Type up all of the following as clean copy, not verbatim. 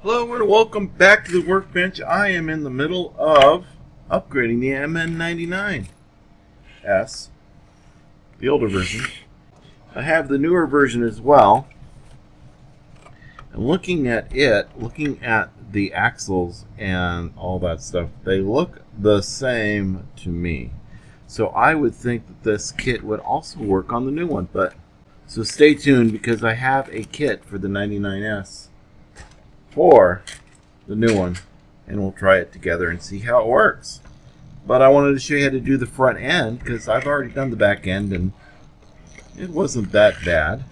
Hello and welcome back to the workbench. I am in the middle of upgrading the MN99s, the older version. I have the newer version as well. And looking at the axles and all that stuff, they look the same to me. So I would think that this kit would also work on the new one. So stay tuned because I have a kit for the 99s. For the new one, and we'll try it together and see how it works. But I wanted to show you how to do the front end because I've already done the back end and it wasn't that bad.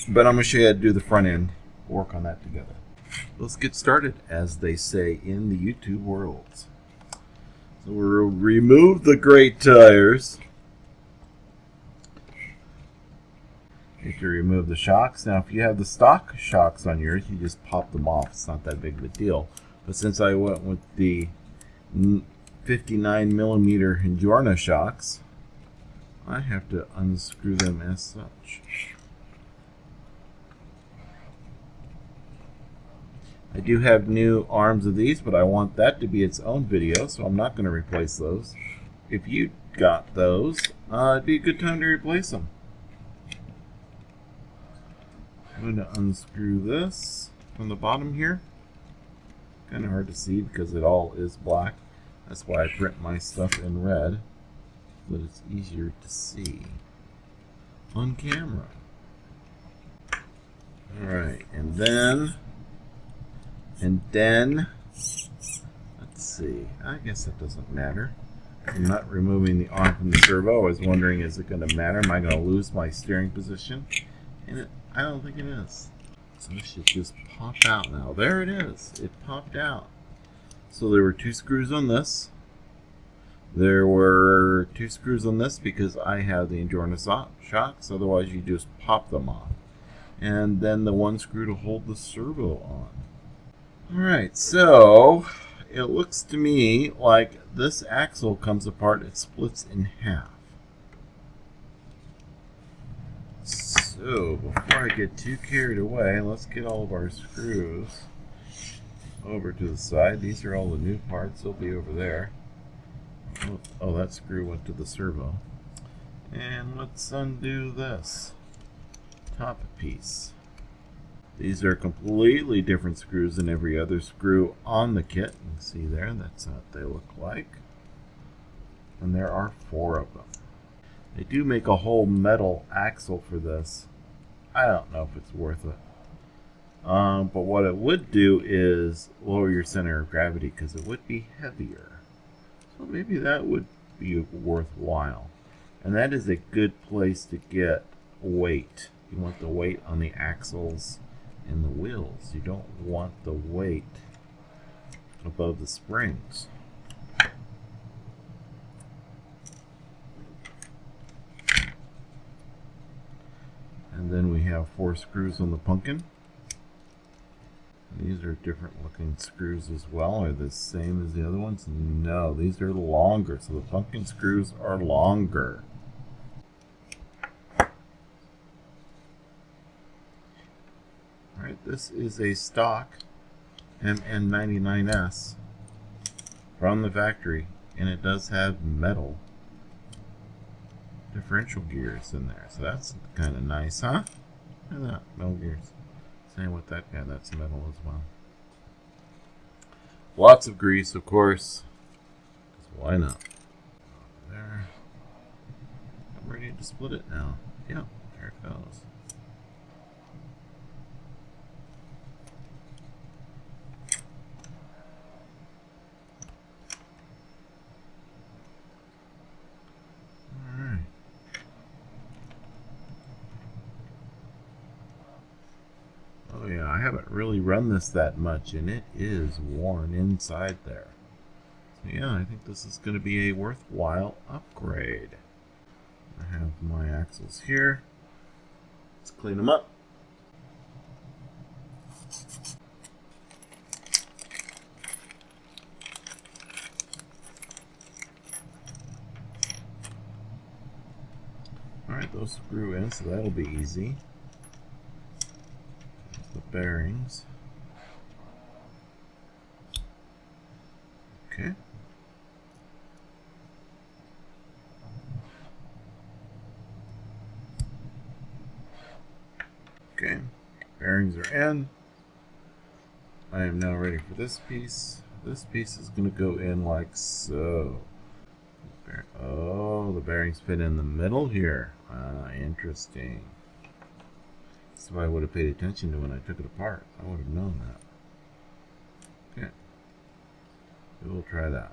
But I'm going to show you how to do the front end, work on that together. Let's get started, as they say in the YouTube world. So we'll remove the great tires. You have to remove the shocks. Now if you have the stock shocks on yours, you just pop them off. It's not that big of a deal. But since I went with the 59mm Injorna shocks, I have to unscrew them as such. I do have new arms of these, but I want that to be its own video, so I'm not going to replace those. If you got those, it'd be a good time to replace them. I'm going to unscrew this from the bottom here. Kind of hard to see because it all is black. That's why I print my stuff in red, so that it's easier to see on camera. Alright, and then, let's see, I guess that doesn't matter. I'm not removing the arm from the servo. I was wondering, is it going to matter? Am I going to lose my steering position? And I don't think it is. So this should just pop out now. There it is. It popped out. So there were 2 screws on this. There were 2 screws on this because I have the Injorna shocks. Otherwise you just pop them off. And then the 1 screw to hold the servo on. Alright, so it looks to me like this axle comes apart. It splits in half. So, before I get too carried away, let's get all of our screws over to the side. These are all the new parts. They'll be over there. Oh, that screw went to the servo. And let's undo this top piece. These are completely different screws than every other screw on the kit. You can see there, that's what they look like. And there are 4 of them. They do make a whole metal axle for this. I don't know if it's worth it. But what it would do is lower your center of gravity because it would be heavier. So maybe that would be worthwhile. And that is a good place to get weight. You want the weight on the axles and the wheels. You don't want the weight above the springs. And then we have 4 screws on the pumpkin. These are different looking screws as well. Are the same as the other ones? No, these are longer. So the pumpkin screws are longer. Alright, this is a stock MN99s from the factory. And it does have metal differential gears in there, so that's kind of nice, huh? Look at that, metal gears. Same with that guy, that's metal as well. Lots of grease, of course, because why not? There. I'm ready to split it now. Yep, there it goes. Oh yeah, I haven't really run this that much and it is worn inside there. So yeah, I think this is going to be a worthwhile upgrade. I have my axles here. Let's clean them up. Alright, those screw in, so that'll be easy. There's the bearings. Okay. Okay, bearings are in. I am now ready for this piece. This piece is going to go in like so. Oh, the bearings fit in the middle here. Ah, interesting. So I would have paid attention to when I took it apart. I would have known that. Okay. We'll try that.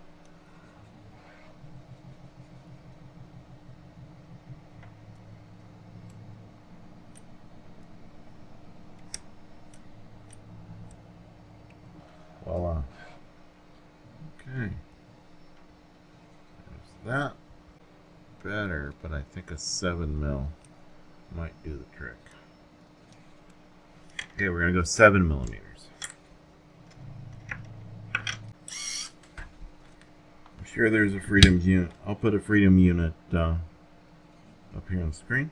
Voila. Okay. There's that. Better, but I think a 7mm might do the trick. Okay, we're going to go 7mm. I'm sure there's a Freedom unit. I'll put a Freedom unit up here on the screen.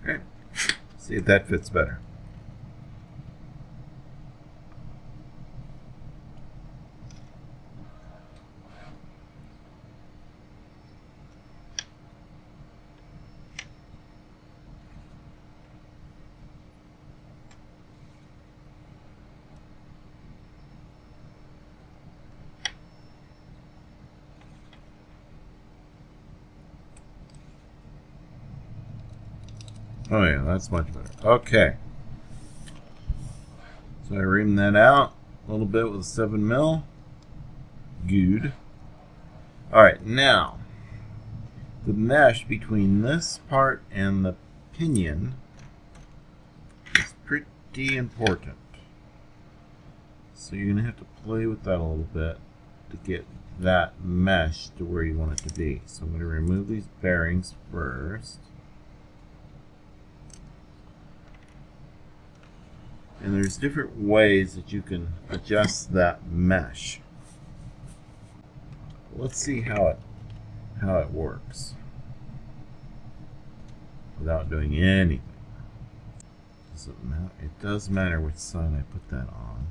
Okay, see if that fits better. Oh yeah, that's much better. Okay. So I reamed that out a little bit with 7mm. Good. Alright, now the mesh between this part and the pinion is pretty important. So you're going to have to play with that a little bit to get that mesh to where you want it to be. So I'm going to remove these bearings first. And there's different ways that you can adjust that mesh. Let's see how it works without doing anything. It does matter which side I put that on.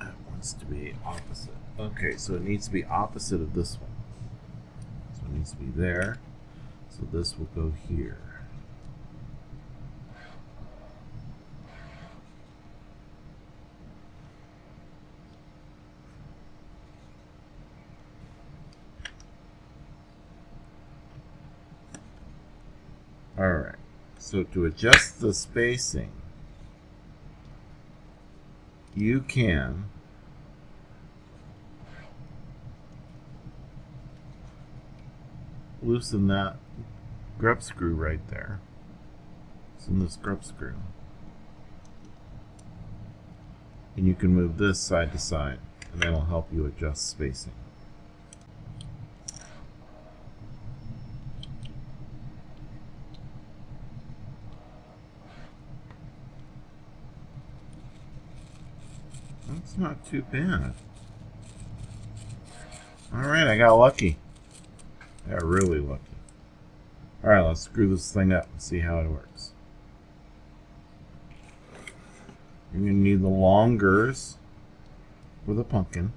That wants to be opposite. Okay, so it needs to be opposite of this one. So it needs to be there. So this will go here. Alright, so to adjust the spacing, you can loosen that grub screw right there. Loosen this grub screw. And you can move this side to side, and that'll help you adjust spacing. That's not too bad. Alright, I got lucky. I got really lucky. Alright, let's screw this thing up and see how it works. You're going to need the longers for the pumpkin.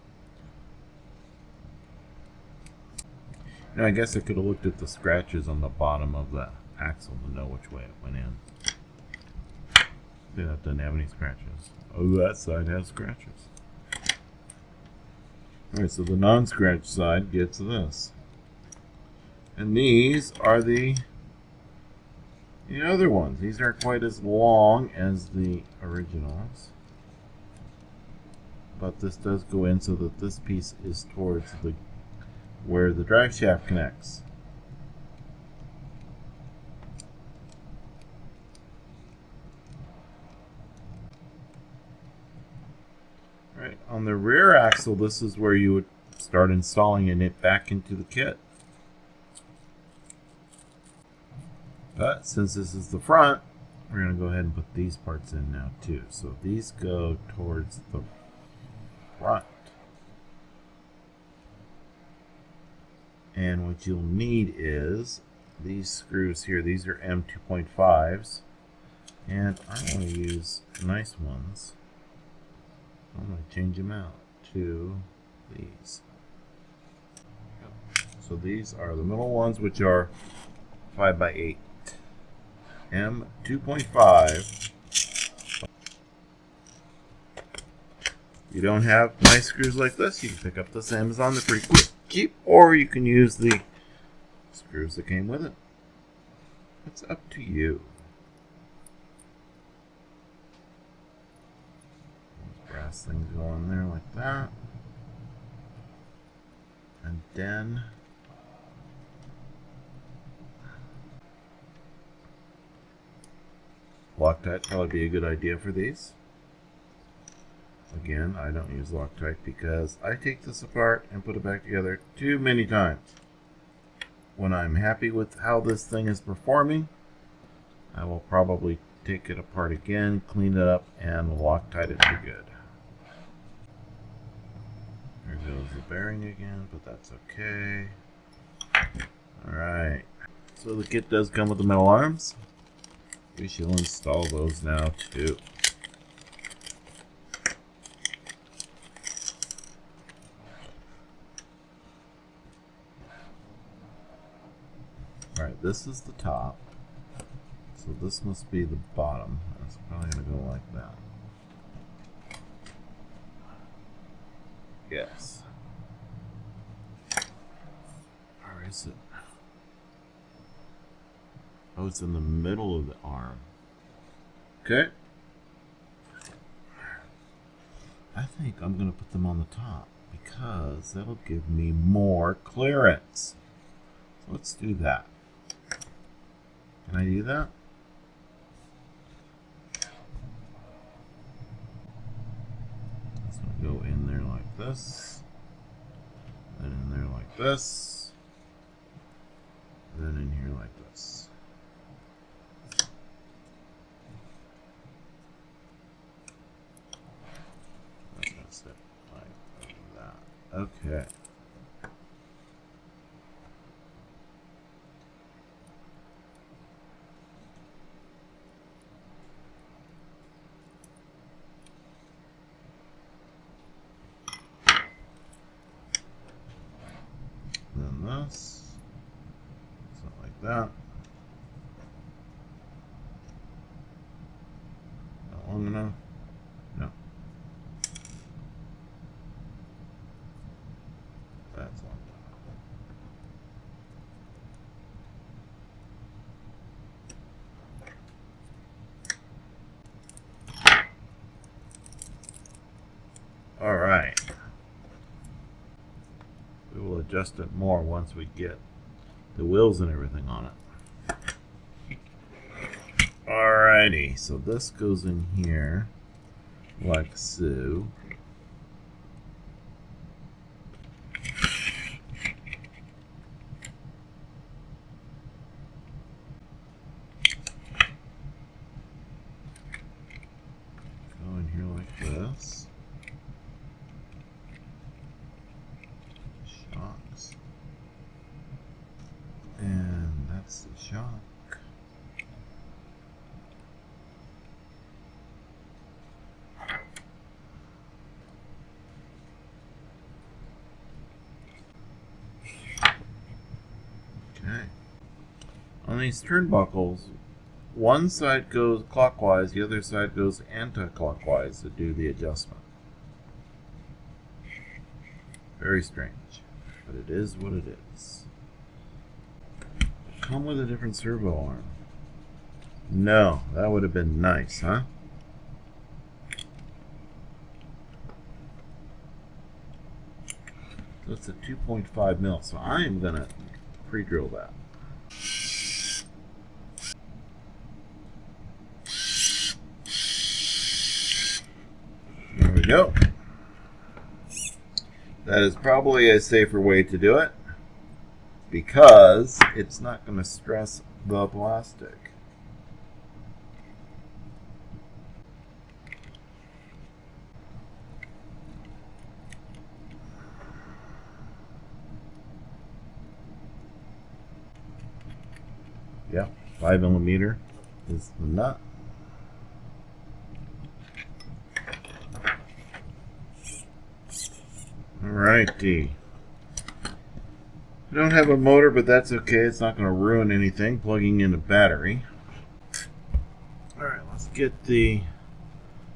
Now, I guess I could have looked at the scratches on the bottom of the axle to know which way it went in. See, that doesn't have any scratches. Oh, that side has scratches. Alright, so the non-scratch side gets this. And these are the other ones. These aren't quite as long as the originals. But this does go in so that this piece is towards where the drive shaft connects. On the rear axle, this is where you would start installing it back into the kit. But since this is the front, we're going to go ahead and put these parts in now too. So these go towards the front. And what you'll need is these screws here. These are M2.5s. And I want to use nice ones. I'm going to change them out to these. So these are the middle ones, which are 5x8. M2.5. You don't have nice screws like this, you can pick up this Amazon. They're pretty cheap, or you can use the screws that came with it. It's up to you. Those brass things go on there like that. And then Loctite probably be a good idea for these. Again, I don't use Loctite because I take this apart and put it back together too many times. When I'm happy with how this thing is performing, I will probably take it apart again, clean it up, and Loctite it for good. There goes the bearing again, but that's okay. Alright, so the kit does come with the metal arms. We shall install those now too. Alright, this is the top. So this must be the bottom. It's probably going to go like that. Yes. Where is it? Oh, it's in the middle of the arm. Okay. I think I'm going to put them on the top because that'll give me more clearance. So let's do that. Can I do that? It's going to go in there like this. Then in there like this. Then in here like this. That's it. Like that. Okay. Then this, something like that. Not long enough? No. That's long enough. All right. We will adjust it more once we get the wheels and everything on it. Alrighty, so this goes in here like so. Go in here like this. Shocks. And that's the shock. Okay. On these turnbuckles, one side goes clockwise, the other side goes anti-clockwise to do the adjustment. Very strange, but it is what it is. Come with a different servo arm. No, that would have been nice, huh? So it's a 2.5 mil, so I am going to pre-drill that. There we go. That is probably a safer way to do it because it's not going to stress the plastic. Yep, 5mm is the nut. Alrighty. I don't have a motor, but that's okay. It's not going to ruin anything. Plugging in a battery. Alright, let's get the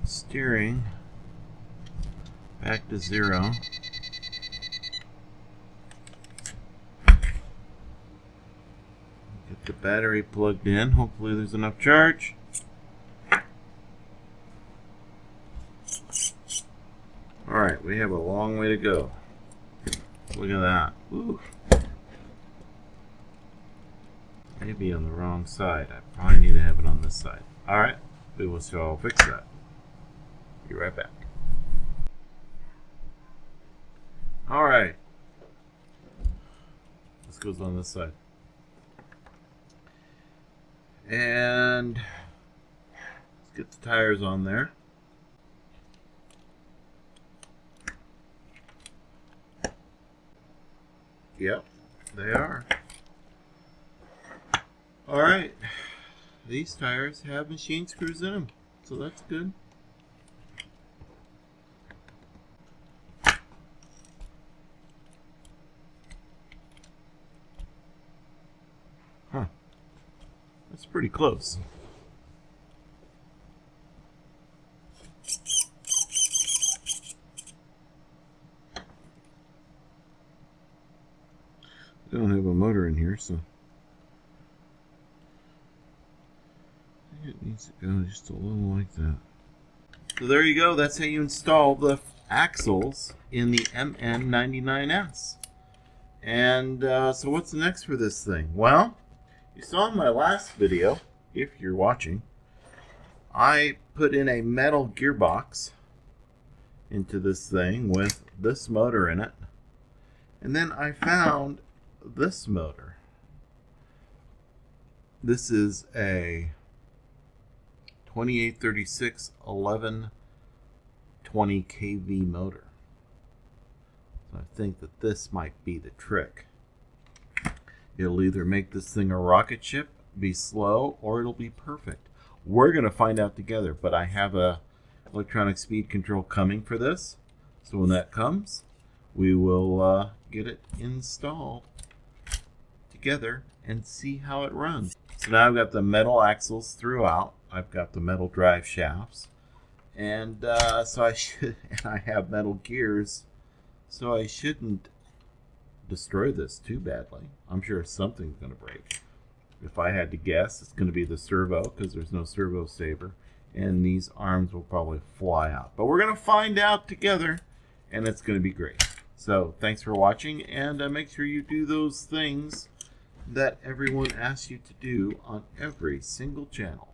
steering back to 0. Get the battery plugged in. Hopefully there's enough charge. Alright, we have a long way to go. Look at that. Ooh. Maybe on the wrong side. I probably need to have it on this side. Alright, we will fix that. Be right back. Alright. This goes on this side. And let's get the tires on there. Yep, they are. Alright, these tires have machine screws in them, so that's good. Huh, that's pretty close. I don't have a motor in here, so it needs to go just a little like that. So there you go. That's how you install the axles in the MN99s. And so what's next for this thing? Well, you saw in my last video, if you're watching, I put in a metal gearbox into this thing with this motor in it. And then I found this motor. This is a 2836 1120 kV motor. So I think that this might be the trick. It'll either make this thing a rocket ship, be slow, or it'll be perfect. We're going to find out together, but I have a electronic speed control coming for this. So when that comes, we will get it installed together and see how it runs. So now I've got the metal axles throughout. I've got the metal drive shafts, and so I have metal gears, so I shouldn't destroy this too badly. I'm sure something's going to break. If I had to guess, it's going to be the servo, because there's no servo saver, and these arms will probably fly out. But we're going to find out together, and it's going to be great. So thanks for watching, and make sure you do those things that everyone asks you to do on every single channel.